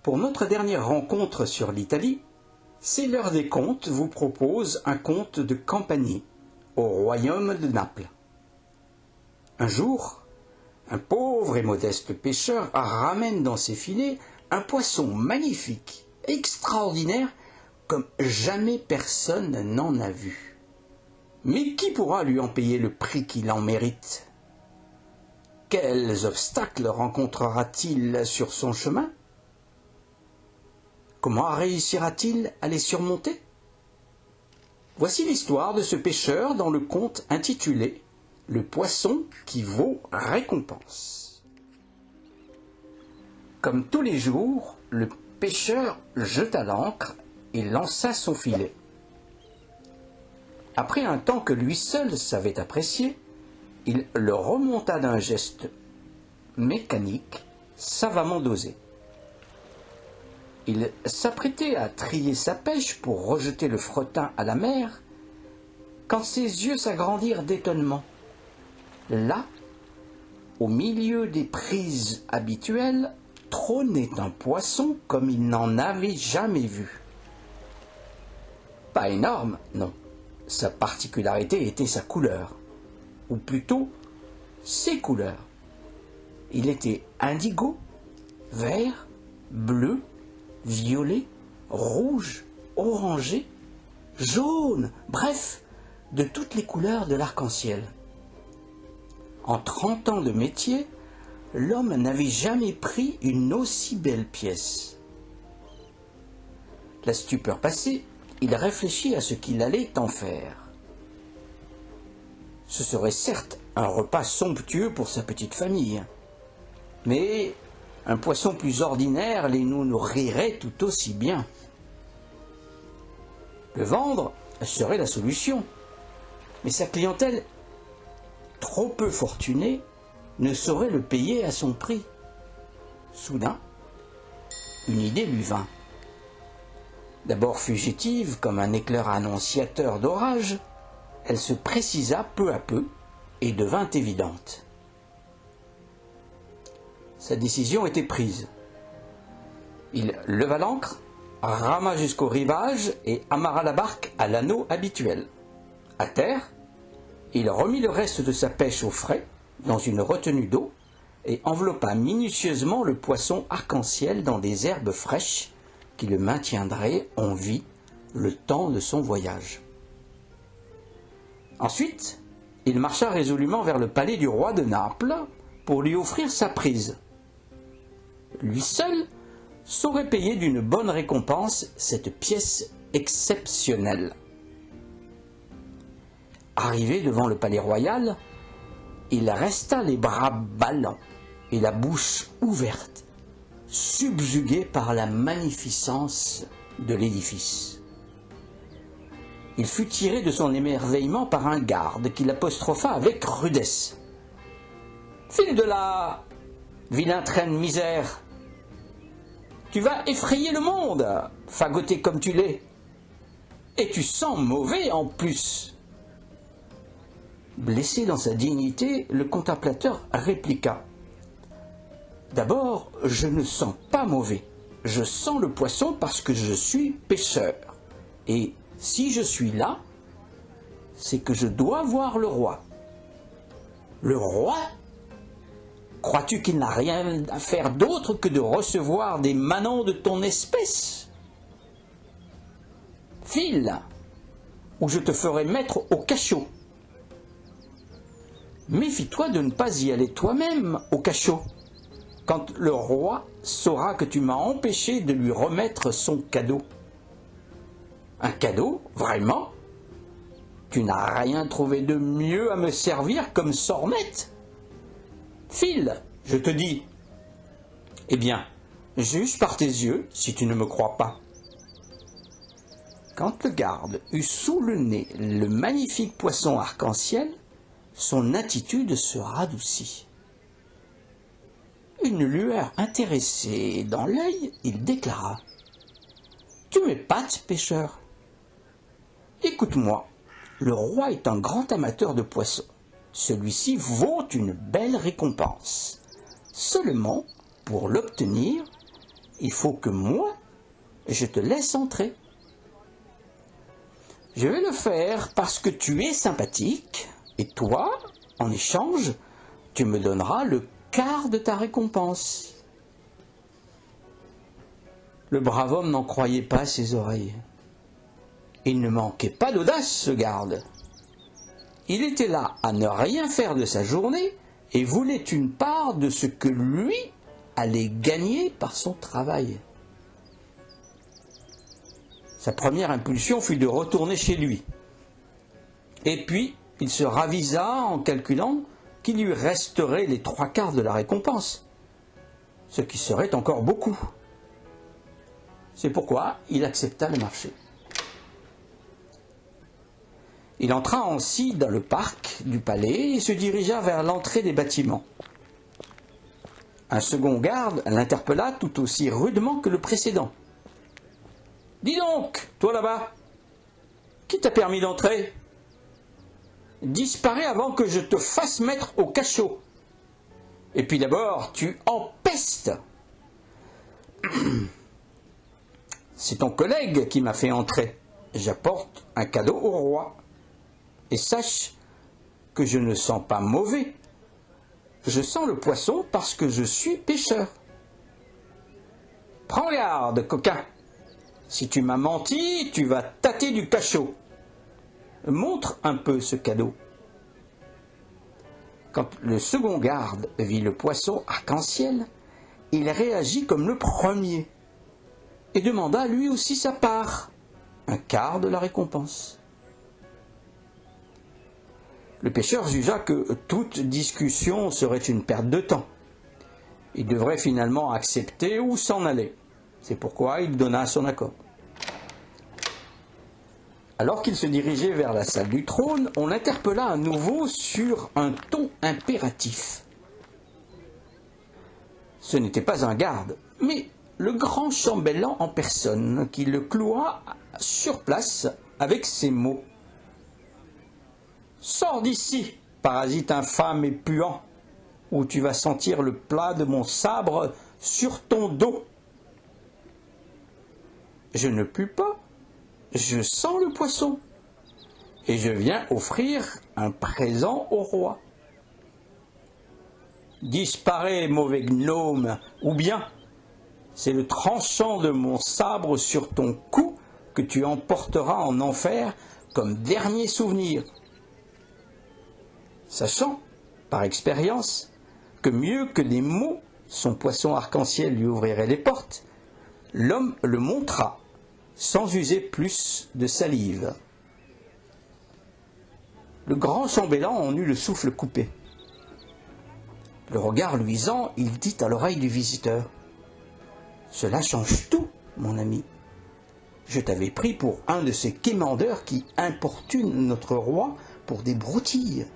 Pour notre dernière rencontre sur l'Italie, C'est l'heure des contes vous propose un conte de Campanie, au royaume de Naples. Un jour, un pauvre et modeste pêcheur ramène dans ses filets un poisson magnifique, extraordinaire, comme jamais personne n'en a vu. Mais qui pourra lui en payer le prix qu'il en mérite ? Quels obstacles rencontrera-t-il sur son chemin ? Comment réussira-t-il à les surmonter ? Voici l'histoire de ce pêcheur dans le conte intitulé « Le poisson qui vaut récompense ». Comme tous les jours, le pêcheur jeta l'ancre et lança son filet. Après un temps que lui seul savait apprécier, il le remonta d'un geste mécanique, savamment dosé. Il s'apprêtait à trier sa pêche pour rejeter le fretin à la mer, quand ses yeux s'agrandirent d'étonnement. Là, au milieu des prises habituelles, trônait un poisson comme il n'en avait jamais vu. Pas énorme, non. Sa particularité était sa couleur, ou plutôt ses couleurs. Il était indigo, vert, bleu, violet, rouge, orangé, jaune, bref, de toutes les couleurs de l'arc-en-ciel. En 30 ans de métier, l'homme n'avait jamais pris une aussi belle pièce. La stupeur passée, il réfléchit à ce qu'il allait en faire. Ce serait certes un repas somptueux pour sa petite famille, mais un poisson plus ordinaire les nourrirait tout aussi bien. Le vendre serait la solution, mais sa clientèle, trop peu fortunée, ne saurait le payer à son prix. Soudain, une idée lui vint. D'abord fugitive comme un éclair annonciateur d'orage, elle se précisa peu à peu et devint évidente. Sa décision était prise. Il leva l'ancre, rama jusqu'au rivage et amarra la barque à l'anneau habituel. À terre, il remit le reste de sa pêche au frais dans une retenue d'eau et enveloppa minutieusement le poisson arc-en-ciel dans des herbes fraîches qui le maintiendraient en vie le temps de son voyage. Ensuite, il marcha résolument vers le palais du roi de Naples pour lui offrir sa prise. Lui seul saurait payer d'une bonne récompense cette pièce exceptionnelle. Arrivé devant le palais royal, il resta les bras ballants et la bouche ouverte, subjugué par la magnificence de l'édifice. Il fut tiré de son émerveillement par un garde qui l'apostropha avec rudesse. « File de là, vilain train de misère! Tu vas effrayer le monde, fagoté comme tu l'es, et tu sens mauvais en plus. » Blessé dans sa dignité, le contemplateur répliqua. « D'abord, je ne sens pas mauvais. Je sens le poisson parce que je suis pêcheur. Et si je suis là, c'est que je dois voir le roi. » « Le roi ? Crois-tu qu'il n'a rien à faire d'autre que de recevoir des manants de ton espèce ? File, ou je te ferai mettre au cachot. Méfie-toi de ne pas y aller toi-même au cachot, quand le roi saura que tu m'as empêché de lui remettre son cadeau. Un cadeau, vraiment ? Tu n'as rien trouvé de mieux à me servir comme sornette ? File, je te dis. Eh bien, juge par tes yeux si tu ne me crois pas. Quand le garde eut sous le nez le magnifique poisson arc-en-ciel, son attitude se radoucit. Une lueur intéressée dans l'œil, il déclara : « Tu m'épates, pêcheur. Écoute-moi, le roi est un grand amateur de poissons. Celui-ci vaut une belle récompense. Seulement, pour l'obtenir, il faut que moi, je te laisse entrer. Je vais le faire parce que tu es sympathique, et toi, en échange, tu me donneras le quart de ta récompense. » Le brave homme n'en croyait pas à ses oreilles. Il ne manquait pas d'audace, ce garde. Il était là à ne rien faire de sa journée et voulait une part de ce que lui allait gagner par son travail. Sa première impulsion fut de retourner chez lui. Et puis, il se ravisa en calculant qu'il lui resterait les 3/4 de la récompense, ce qui serait encore beaucoup. C'est pourquoi il accepta le marché. Il entra ainsi dans le parc du palais et se dirigea vers l'entrée des bâtiments. Un second garde l'interpella tout aussi rudement que le précédent. « Dis donc, toi là-bas, qui t'a permis d'entrer ? Disparais avant que je te fasse mettre au cachot. Et puis d'abord, tu empestes. C'est ton collègue qui m'a fait entrer. J'apporte un cadeau au roi. Et sache que je ne sens pas mauvais. Je sens le poisson parce que je suis pêcheur. Prends garde, coquin. Si tu m'as menti, tu vas tâter du cachot. Montre un peu ce cadeau. » Quand le second garde vit le poisson arc-en-ciel, il réagit comme le premier et demanda lui aussi sa part, un quart de la récompense. Le pêcheur jugea que toute discussion serait une perte de temps. Il devrait finalement accepter ou s'en aller. C'est pourquoi il donna son accord. Alors qu'il se dirigeait vers la salle du trône, on l'interpella à nouveau sur un ton impératif. Ce n'était pas un garde, mais le grand chambellan en personne, qui le cloua sur place avec ces mots. « Sors d'ici, parasite infâme et puant, où tu vas sentir le plat de mon sabre sur ton dos. » Je ne pue pas, je sens le poisson, et je viens offrir un présent au roi. Disparais, mauvais gnome, ou bien c'est le tranchant de mon sabre sur ton cou que tu emporteras en enfer comme dernier souvenir. Sachant, par expérience, que mieux que des mots, son poisson arc-en-ciel lui ouvrirait les portes, l'homme le montra, sans user plus de salive. Le grand chambellan en eut le souffle coupé. Le regard luisant, il dit à l'oreille du visiteur : « Cela change tout, mon ami. Je t'avais pris pour un de ces quémandeurs qui importunent notre roi pour des broutilles.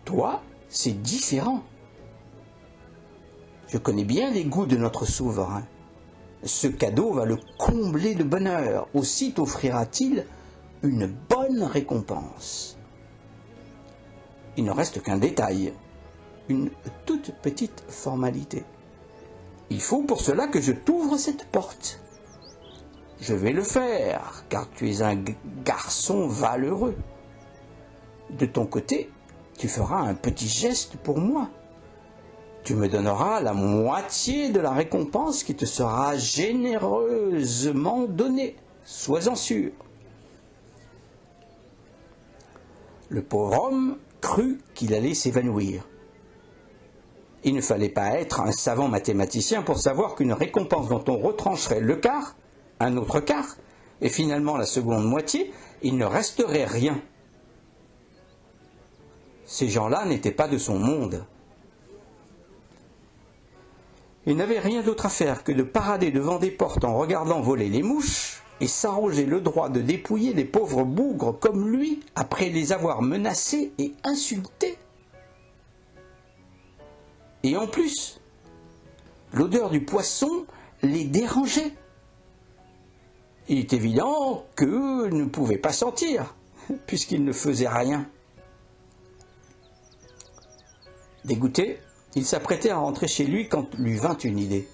Toi, c'est différent. Je connais bien les goûts de notre souverain. Ce cadeau va le combler de bonheur. Aussi t'offrira-t-il une bonne récompense. Il ne reste qu'un détail, une toute petite formalité. Il faut pour cela que je t'ouvre cette porte. Je vais le faire, car tu es un garçon valeureux. De ton côté, tu feras un petit geste pour moi. Tu me donneras la moitié de la récompense qui te sera généreusement donnée. Sois-en sûr. » Le pauvre homme crut qu'il allait s'évanouir. Il ne fallait pas être un savant mathématicien pour savoir qu'une récompense dont on retrancherait le quart, un autre quart, et finalement la seconde moitié, il ne resterait rien. Ces gens-là n'étaient pas de son monde. Il n'avait rien d'autre à faire que de parader devant des portes en regardant voler les mouches et s'arroger le droit de dépouiller les pauvres bougres comme lui après les avoir menacés et insultés. Et en plus, l'odeur du poisson les dérangeait. Il est évident qu'eux ne pouvaient pas sentir, puisqu'ils ne faisaient rien. Dégoûté, il s'apprêtait à rentrer chez lui quand lui vint une idée.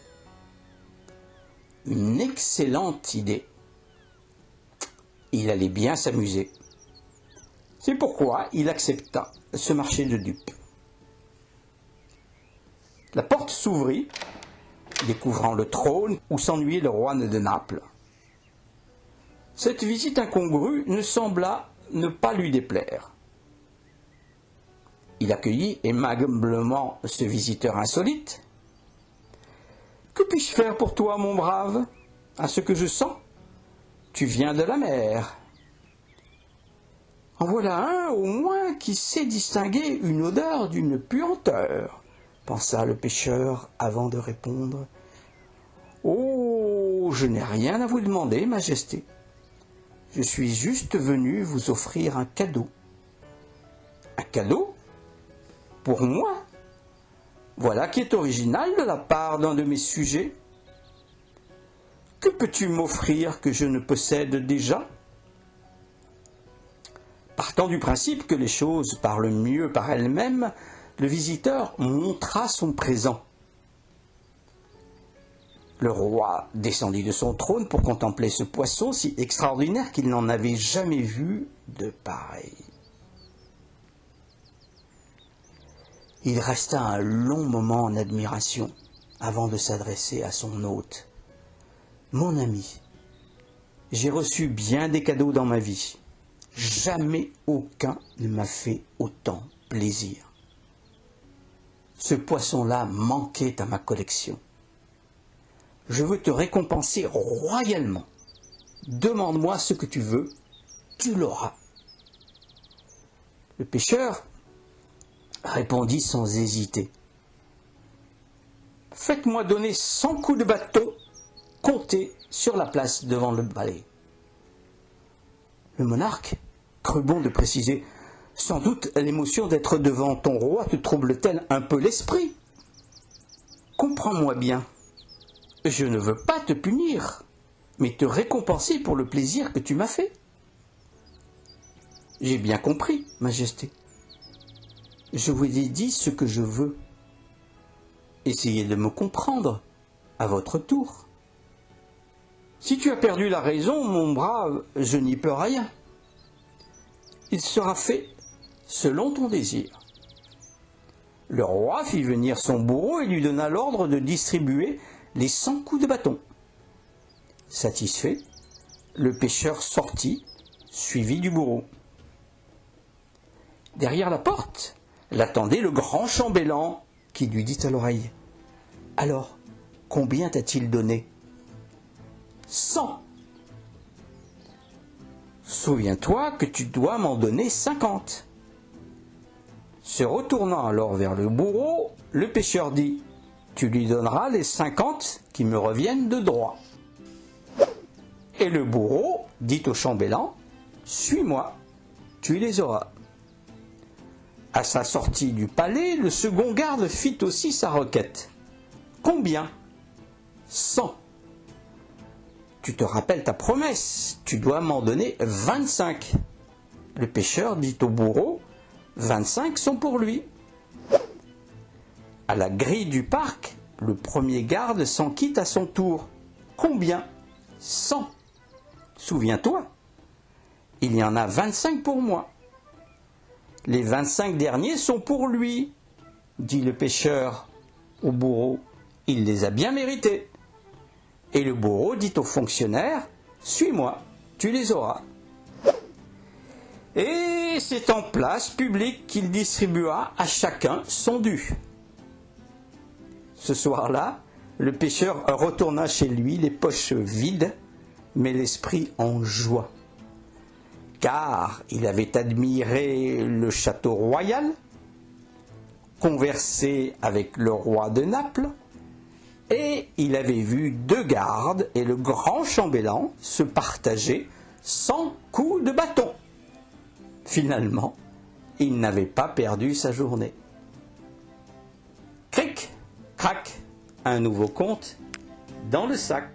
une excellente idée. Il allait bien s'amuser. C'est pourquoi il accepta ce marché de dupes. La porte s'ouvrit, découvrant le trône où s'ennuyait le roi de Naples. Cette visite incongrue ne sembla ne pas lui déplaire. Il accueillit aimablement ce visiteur insolite. « Que puis-je faire pour toi, mon brave ? À ce que je sens, tu viens de la mer. » En voilà un, au moins, qui sait distinguer une odeur d'une puanteur, pensa le pêcheur avant de répondre. « Oh, je n'ai rien à vous demander, Majesté. Je suis juste venu vous offrir un cadeau. » « Un cadeau ? Pour moi ? Voilà qui est original de la part d'un de mes sujets. Que peux-tu m'offrir que je ne possède déjà ? Partant du principe que les choses parlent mieux par elles-mêmes, le visiteur montra son présent. Le roi descendit de son trône pour contempler ce poisson si extraordinaire qu'il n'en avait jamais vu de pareil. Il resta un long moment en admiration avant de s'adresser à son hôte. « Mon ami, j'ai reçu bien des cadeaux dans ma vie. Jamais aucun ne m'a fait autant plaisir. Ce poisson-là manquait à ma collection. Je veux te récompenser royalement. Demande-moi ce que tu veux, tu l'auras. » Le pêcheur répondit sans hésiter. « Faites-moi donner 100 coups de bâton comptés sur la place devant le palais. » Le monarque crut bon de préciser. « Sans doute l'émotion d'être devant ton roi te trouble-t-elle un peu l'esprit ? Comprends-moi bien. Je ne veux pas te punir, mais te récompenser pour le plaisir que tu m'as fait. » « J'ai bien compris, Majesté. Je vous ai dit ce que je veux. Essayez de me comprendre à votre tour. Si tu as perdu la raison, mon brave, je n'y peux rien. Il sera fait selon ton désir. » Le roi fit venir son bourreau et lui donna l'ordre de distribuer les 100 coups de bâton. Satisfait, le pêcheur sortit, suivi du bourreau. Derrière la porte, l'attendait le grand chambellan qui lui dit à l'oreille. « Alors, combien t'a-t-il donné ? » « 100. »« Souviens-toi que tu dois m'en donner 50. » Se retournant alors vers le bourreau, le pêcheur dit « Tu lui donneras les 50 qui me reviennent de droit. » Et le bourreau dit au chambellan « Suis-moi, tu les auras. » À sa sortie du palais, le second garde fit aussi sa requête. « Combien ? » « 100. » « Tu te rappelles ta promesse, tu dois m'en donner 25. » Le pêcheur dit au bourreau « 25 sont pour lui. » À la grille du parc, le premier garde s'en quitte à son tour. « Combien ? » « 100. » « Souviens-toi, il y en a 25 pour moi. » « Les 25 derniers sont pour lui, dit le pêcheur au bourreau. Il les a bien mérités. Et le bourreau dit au fonctionnaire, « Suis-moi, tu les auras. » Et c'est en place publique qu'il distribua à chacun son dû. Ce soir-là, le pêcheur retourna chez lui les poches vides, mais l'esprit en joie. Car il avait admiré le château royal, conversé avec le roi de Naples, et il avait vu 2 gardes et le grand chambellan se partager 100 coups de bâton. Finalement, il n'avait pas perdu sa journée. Cric, crac, un nouveau conte dans le sac.